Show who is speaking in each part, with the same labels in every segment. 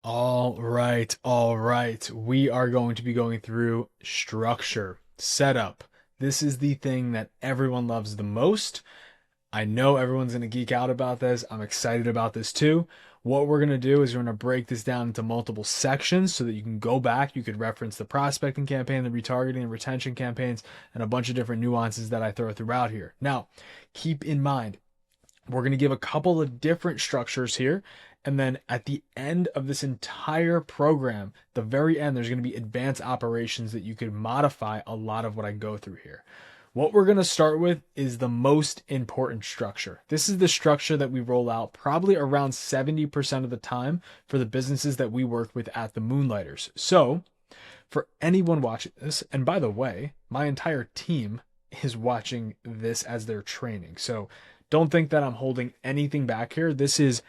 Speaker 1: All right, all right. We are going to be going through structure, setup. This is the thing that everyone loves the most. I know everyone's going to geek out about this. I'm excited about this too. What we're going to do is we're going to break this down into multiple sections so that you can go back. You could reference the prospecting campaign, the retargeting and retention campaigns, and a bunch of different nuances that I throw throughout here. Now, keep in mind, we're going to give a couple of different structures here. And then at the end of this entire program, the very end, there's going to be advanced operations that you could modify a lot of what I go through here. What we're going to start with is the most important structure. This is the structure that we roll out probably around 70% of the time for the businesses that we work with at the Moonlighters. So for anyone watching this, and by the way, my entire team is watching this as their training. So don't think that I'm holding anything back here. This is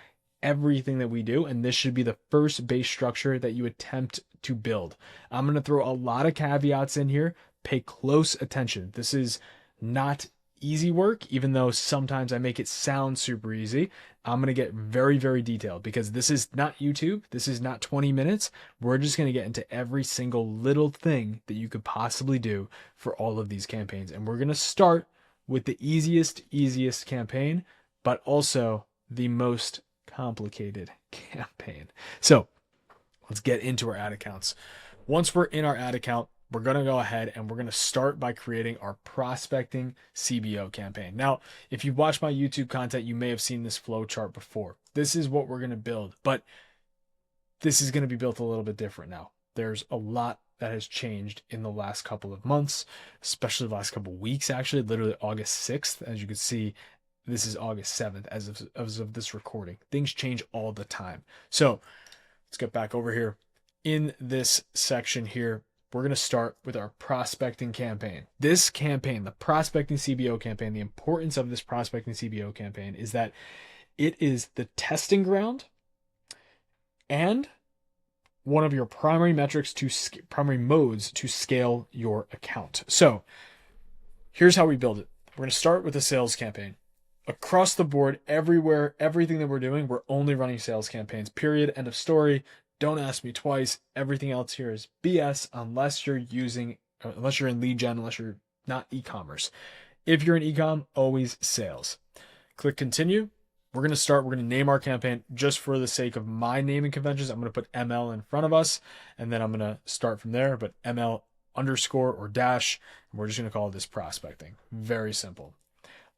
Speaker 1: everything that we do, and this should be the first base structure that you attempt to build. I'm going to throw a lot of caveats in here. Pay close attention. This is not easy work, even though sometimes I make it sound super easy. I'm going to get very, very detailed because this is not YouTube. This is not 20 minutes. We're just going to get into every single little thing that you could possibly do for all of these campaigns. And we're going to start with the easiest campaign, but also the most complicated campaign. So let's get into our ad accounts. Once we're in our ad account, we're going to go ahead and we're going to start by creating our prospecting CBO campaign. Now, if you've watched my YouTube content, you may have seen this flow chart before. This is what we're going to build, but this is going to be built a little bit different now. There's a lot that has changed in the last couple of months, especially the last couple of weeks, actually, literally August 6th. As you can see, this is August 7th as of this recording. Things change all the time. So let's get back over here. In this section here, we're going to start with our prospecting campaign. This campaign, the prospecting CBO campaign, the importance of this prospecting CBO campaign is that it is the testing ground and one of your primary metrics primary modes to scale your account. So here's how we build it. We're going to start with a sales campaign. Across the board, everywhere, everything that we're doing, we're only running sales campaigns, period, end of story. Don't ask me twice. Everything else here is BS unless you're in lead gen, unless you're not e-commerce. If you're in e-com, always sales. Click continue. We're going to name our campaign just for the sake of my naming conventions. I'm going to put ML in front of us, and then I'm going to start from there, but ML underscore or dash, and we're just going to call this prospecting. Very simple.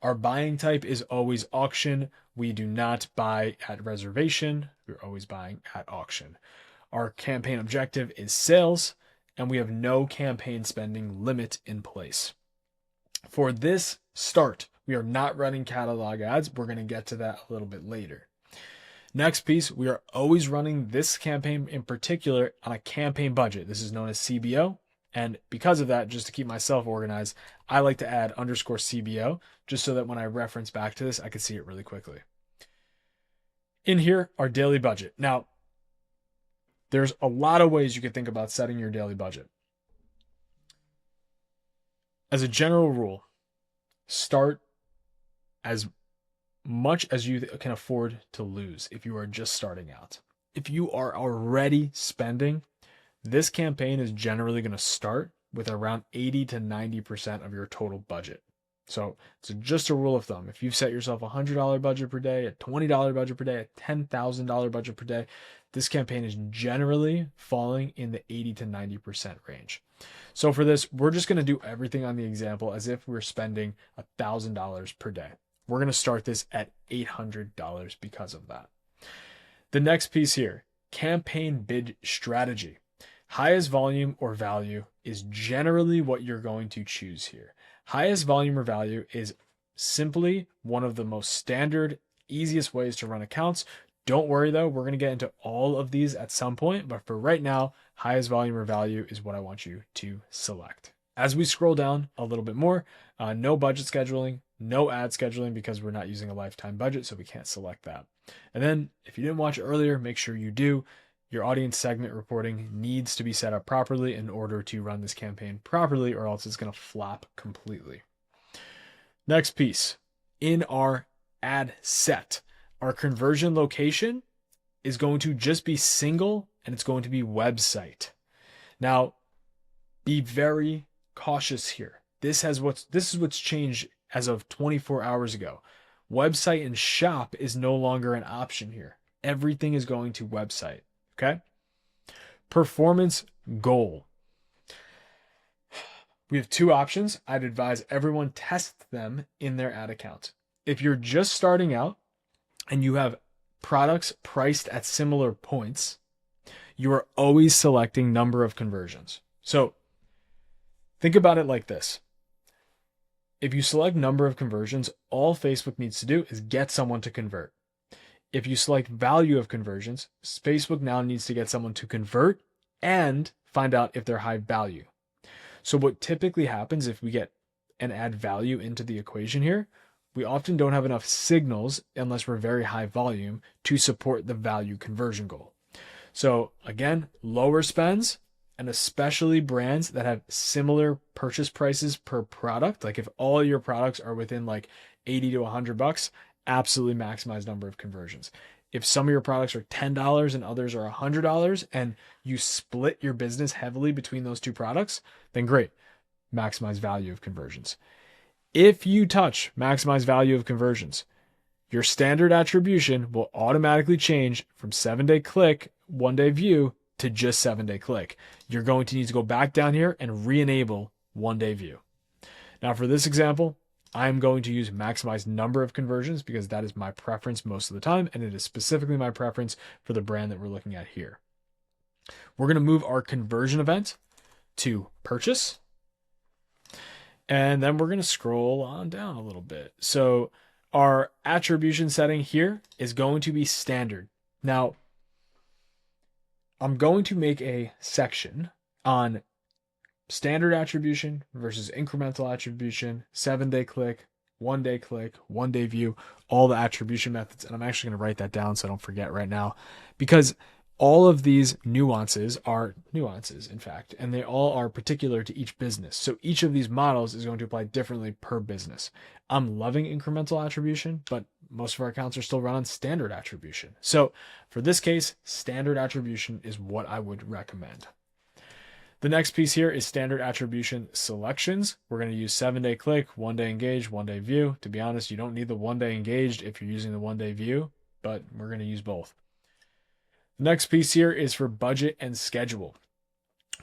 Speaker 1: Our buying type is always auction. We do not buy at reservation. We're always buying at auction. Our campaign objective is sales, and we have no campaign spending limit in place. For this start, we are not running catalog ads. We're going to get to that a little bit later. Next piece, we are always running this campaign in particular on a campaign budget. This is known as CBO. And because of that, just to keep myself organized, I like to add underscore CBO just so that when I reference back to this, I can see it really quickly. In here, our daily budget. Now, there's a lot of ways you could think about setting your daily budget. As a general rule, start as much as you can afford to lose if you are just starting out. If you are already spending, this campaign is generally going to start with around 80 to 90% of your total budget. So it's just a rule of thumb. If you've set yourself a $100 budget per day, a $20 budget per day, a $10,000 budget per day, this campaign is generally falling in the 80 to 90% range. So for this, we're just going to do everything on the example as if we're spending $1,000 per day. We're going to start this at $800 because of that. The next piece here, campaign bid strategy. Highest volume or value is generally what you're going to choose here. Highest volume or value is simply one of the most standard, easiest ways to run accounts. Don't worry though, we're going to get into all of these at some point, but for right now, highest volume or value is what I want you to select. As we scroll down a little bit more, no budget scheduling, no ad scheduling because we're not using a lifetime budget, so we can't select that. And then if you didn't watch it earlier, make sure you do. Your audience segment reporting needs to be set up properly in order to run this campaign properly, or else it's going to flop completely. Next piece, in our ad set, our conversion location is going to just be single, and it's going to be website. Now, be very cautious here. This is what's changed as of 24 hours ago. Website and shop is no longer an option here. Everything is going to website. Okay? Performance goal. We have two options. I'd advise everyone test them in their ad account. If you're just starting out and you have products priced at similar points, you are always selecting number of conversions. So think about it like this. If you select number of conversions, all Facebook needs to do is get someone to convert. If you select value of conversions, Facebook now needs to get someone to convert and find out if they're high value. So what typically happens if we get an ad value into the equation here, we often don't have enough signals unless we're very high volume to support the value conversion goal. So again, lower spends, and especially brands that have similar purchase prices per product. Like if all your products are within like 80 to $100, absolutely maximize number of conversions. If some of your products are $10 and others are $100 and you split your business heavily between those two products, then great, maximize value of conversions. If you touch maximize value of conversions, your standard attribution will automatically change from 7-day click, 1-day view to just 7-day click. You're going to need to go back down here and re-enable 1-day view. Now for this example, I'm going to use maximize number of conversions because that is my preference most of the time, and it is specifically my preference for the brand that we're looking at here. We're going to move our conversion event to purchase, and then we're going to scroll on down a little bit. So our attribution setting here is going to be standard. Now, I'm going to make a section on standard attribution versus incremental attribution, 7-day click, 1-day click, 1-day view, all the attribution methods. And I'm actually going to write that down so I don't forget right now, because all of these nuances are nuances, in fact, and they all are particular to each business. So each of these models is going to apply differently per business. I'm loving incremental attribution, but most of our accounts are still run on standard attribution. So for this case, standard attribution is what I would recommend. The next piece here is standard attribution selections. We're going to use 7-day click, 1-day engaged, 1-day view. To be honest, you don't need the 1-day engaged if you're using the 1-day view, but we're going to use both. The next piece here is for budget and schedule.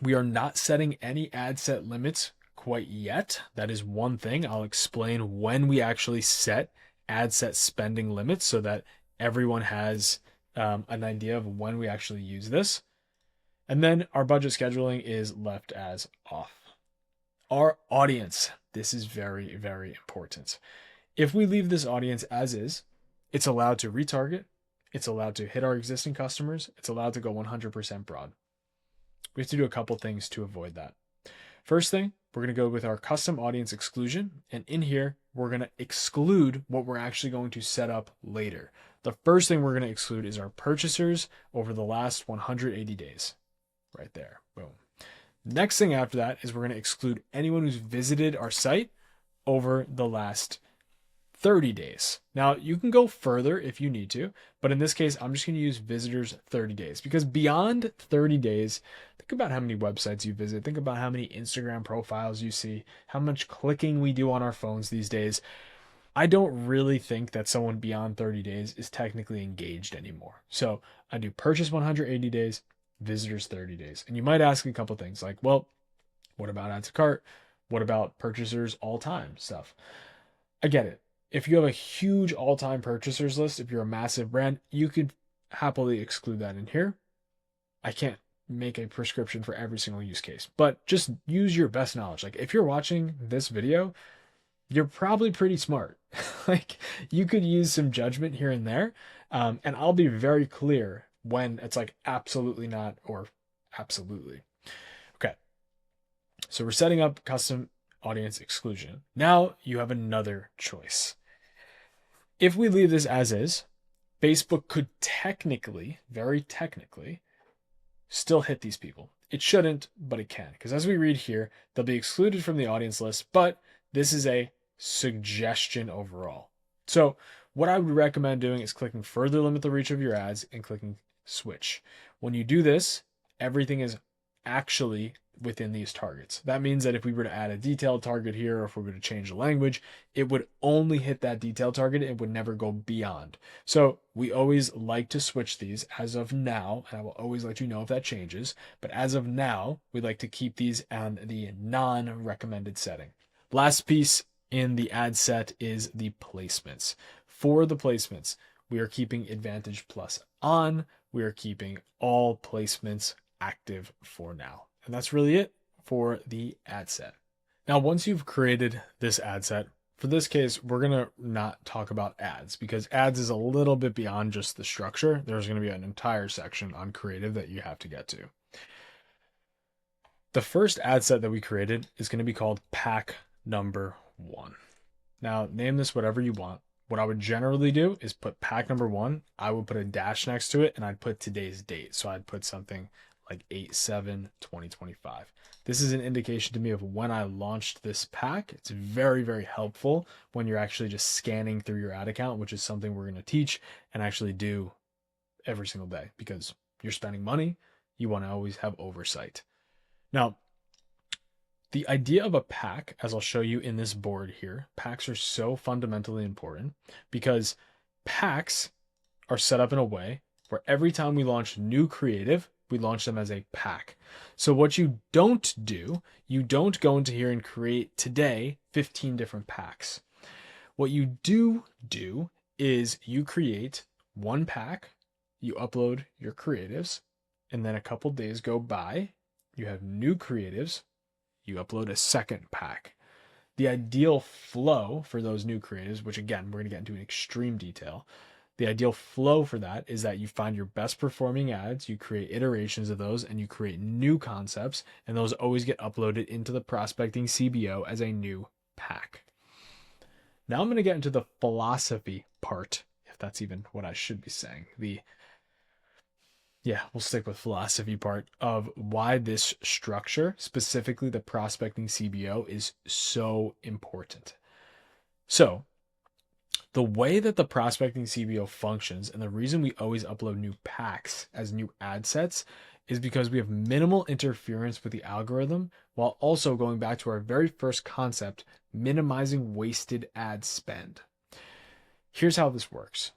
Speaker 1: We are not setting any ad set limits quite yet. That is one thing. I'll explain when we actually set ad set spending limits so that everyone has an idea of when we actually use this. And then our budget scheduling is left as off. Our audience. This is very, very important. If we leave this audience as is, it's allowed to retarget. It's allowed to hit our existing customers. It's allowed to go 100% broad. We have to do a couple things to avoid that. First thing, we're going to go with our custom audience exclusion. And in here, we're going to exclude what we're actually going to set up later. The first thing we're going to exclude is our purchasers over the last 180 days. Right there. Boom. Next thing after that is we're going to exclude anyone who's visited our site over the last 30 days. Now, you can go further if you need to, but in this case, I'm just going to use visitors 30 days because beyond 30 days, think about how many websites you visit. Think about how many Instagram profiles you see, how much clicking we do on our phones these days. I don't really think that someone beyond 30 days is technically engaged anymore. So I do purchase 180 days, visitors 30 days. And you might ask a couple things like, well, what about add to cart? What about purchasers all time stuff? I get it. If you have a huge all-time purchasers list, if you're a massive brand, you could happily exclude that in here. I can't make a prescription for every single use case, but just use your best knowledge. Like if you're watching this video, you're probably pretty smart. Like you could use some judgment here and there. And I'll be very clear when it's like absolutely not or absolutely. Okay. So we're setting up custom audience exclusion. Now you have another choice. If we leave this as is, Facebook could technically, very technically, still hit these people. It shouldn't, but it can. Because as we read here, they'll be excluded from the audience list, but this is a suggestion overall. So what I would recommend doing is clicking further limit the reach of your ads and clicking switch. When you do this, everything is actually within these targets. That means that if we were to add a detailed target here, or if we were to change the language, it would only hit that detailed target. It would never go beyond. So we always like to switch these as of now, and I will always let you know if that changes. But as of now, we like to keep these on the non-recommended setting. Last piece in the ad set is the placements. For the placements, we are keeping Advantage Plus on. We are keeping all placements active for now. And that's really it for the ad set. Now, once you've created this ad set, for this case, we're going to not talk about ads because ads is a little bit beyond just the structure. There's going to be an entire section on creative that you have to get to. The first ad set that we created is going to be called pack number 1. Now, name this whatever you want. What I would generally do is put pack number 1. I would put a dash next to it and I'd put today's date. So I'd put something like 8/7/2025. This is an indication to me of when I launched this pack. It's very, very helpful when you're actually just scanning through your ad account, which is something we're going to teach and actually do every single day because you're spending money. You want to always have oversight. Now, the idea of a pack, as I'll show you in this board here, packs are so fundamentally important because packs are set up in a way where every time we launch new creative, we launch them as a pack. So what you don't do, you don't go into here and create today 15 different packs. What you do is you create one pack, you upload your creatives, and then a couple days go by, you have new creatives, you upload a second pack. The ideal flow for those new creatives, which again, we're going to get into in extreme detail, the ideal flow for that is that you find your best performing ads, you create iterations of those, and you create new concepts, and those always get uploaded into the prospecting CBO as a new pack. Now I'm going to get into the philosophy part, if that's even what I should be saying. We'll stick with philosophy part of why this structure, specifically the prospecting CBO, is so important. So, the way that the prospecting CBO functions and the reason we always upload new packs as new ad sets is because we have minimal interference with the algorithm while also going back to our very first concept, minimizing wasted ad spend. Here's how this works.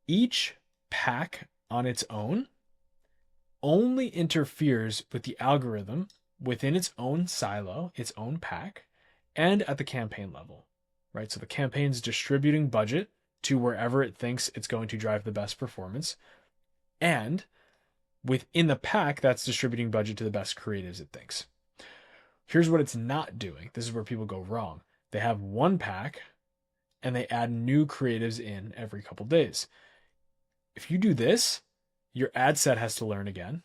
Speaker 1: Each pack on its own only interferes with the algorithm within its own silo, its own pack, and at the campaign level. Right? So the campaign's distributing budget to wherever it thinks it's going to drive the best performance. And within the pack, that's distributing budget to the best creatives it thinks. Here's what it's not doing. This is where people go wrong. They have one pack and they add new creatives in every couple days. If you do this, your ad set has to learn again.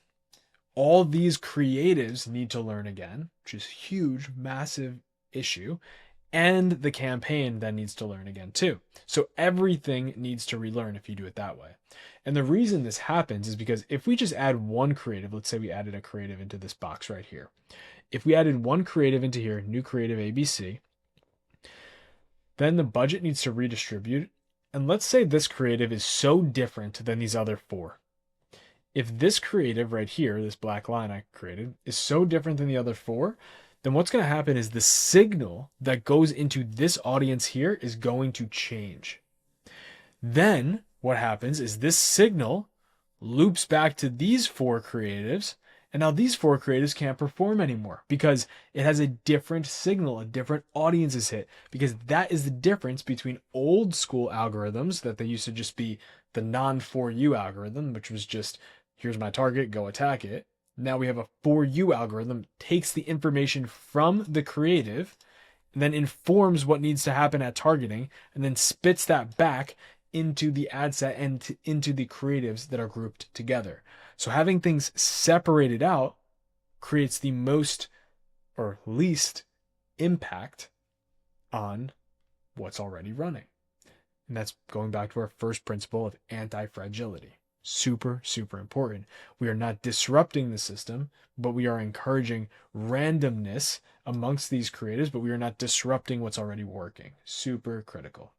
Speaker 1: All these creatives need to learn again, which is huge, massive issue. And the campaign then needs to learn again too. So everything needs to relearn if you do it that way. And the reason this happens is because if we just add one creative, let's say we added a creative into this box right here. If we added one creative into here, new creative ABC, then the budget needs to redistribute. And let's say this creative is so different than these other 4. If this creative right here, this black line I created, is so different than the other 4, then what's going to happen is the signal that goes into this audience here is going to change. Then what happens is this signal loops back to these 4 creatives, and now these 4 creatives can't perform anymore because it has a different signal, a different audience is hit, because that is the difference between old school algorithms that they used to just be the non-for you algorithm, which was just, here's my target, go attack it. Now we have a for you algorithm, takes the information from the creative, and then informs what needs to happen at targeting, and then spits that back into the ad set and into the creatives that are grouped together. So having things separated out creates the most or least impact on what's already running. And that's going back to our first principle of anti-fragility. Super, super important. We are not disrupting the system, but we are encouraging randomness amongst these creatives, but we are not disrupting what's already working. Super critical.